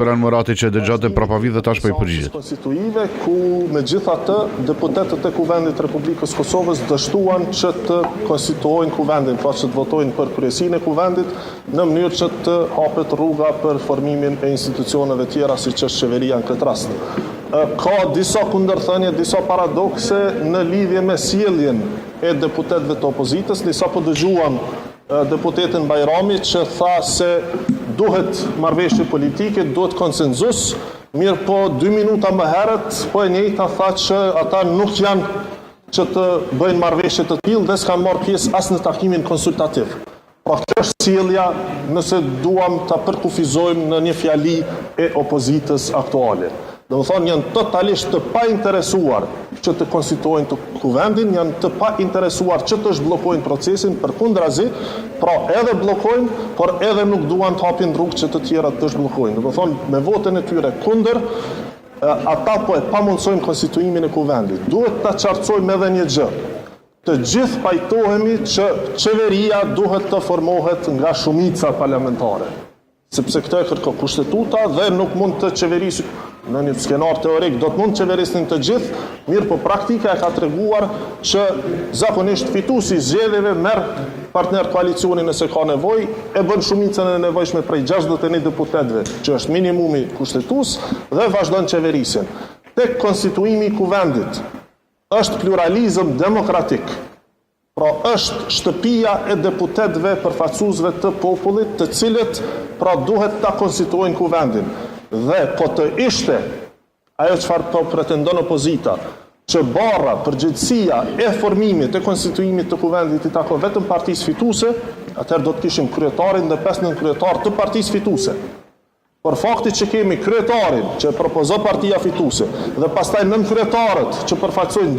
Zoran Murati që dëgjote prapavi dhe tash po i përgjigjet. Konstituive ku megjithatë deputetët e Kuvendit Republikës Kosovës dështuan që të konstituojnë Kuvendin, pra që të votojnë për kryesinë e Kuvendit në mënyrë që të hapet rruga për formimin e institucioneve tjera siç është qeveria në këtë rast. Ka disa kundërthënie, disa paradokse në lidhje me sjelljen e deputetëve të opozitës. Disa po dëgjuam deputetin Bajrami që tha se duhet marrëveshje politike, duhet konsenzus, mirë po 2 minuta më herët, po e njëjta tha që ata nuk janë që të bëjnë marrëveshje të tillë dhe s'kan marrë pjesë as në takimin konsultativ. Pra kjo është sjellja nëse duam ta përkufizojmë në një fjali e opozitës aktuale. Do të thonë janë totalisht të pa interesuar që të konstituojnë të Kuvendin, janë të pa interesuar që të zhbllokojnë procesin, përkundrazi, pra edhe bllokojnë, por edhe nuk duan të hapin rrugë që të tjerat të zhbllokojnë. Do të thonë me votën e tyre kundër, ata po e pamundsojnë konstituimin e Kuvendit. Duhet ta qartësojmë edhe një gjë. Të gjithë pajtohemi që qeveria duhet të formohet nga shumica parlamentare. Sepse këtë e kërkon kushtetuta dhe nuk mund të qeverisë në një skenar teorik, do të mund të qeverisin të gjithë, mirë po praktika e ka treguar që zakonisht fituesi i zgjedhjeve merr partner koalicioni nëse ka nevojë, e bën shumicën e nevojshme prej 61 deputetëve, që është minimumi kushtetues, dhe vazhdon qeverisin. Tek konstituimi i Kuvendit është pluralizëm demokratik. Pra është shtëpia e deputetëve përfaqësuesve të popullit, të cilët pra duhet ta konstituojnë Kuvendin. Dhe po të ishte ajo çfarë po pretendon opozita, që barra, përgjegjësia e formimit e konstituimit të Kuvendit i takon vetëm partisë fituese, atëherë do të kishim kryetarin dhe 5 nënkryetar të partisë fituese. Por fakti që kemi kryetarin që propozon partia fituese dhe pastaj nënkryetarët që përfaqësojnë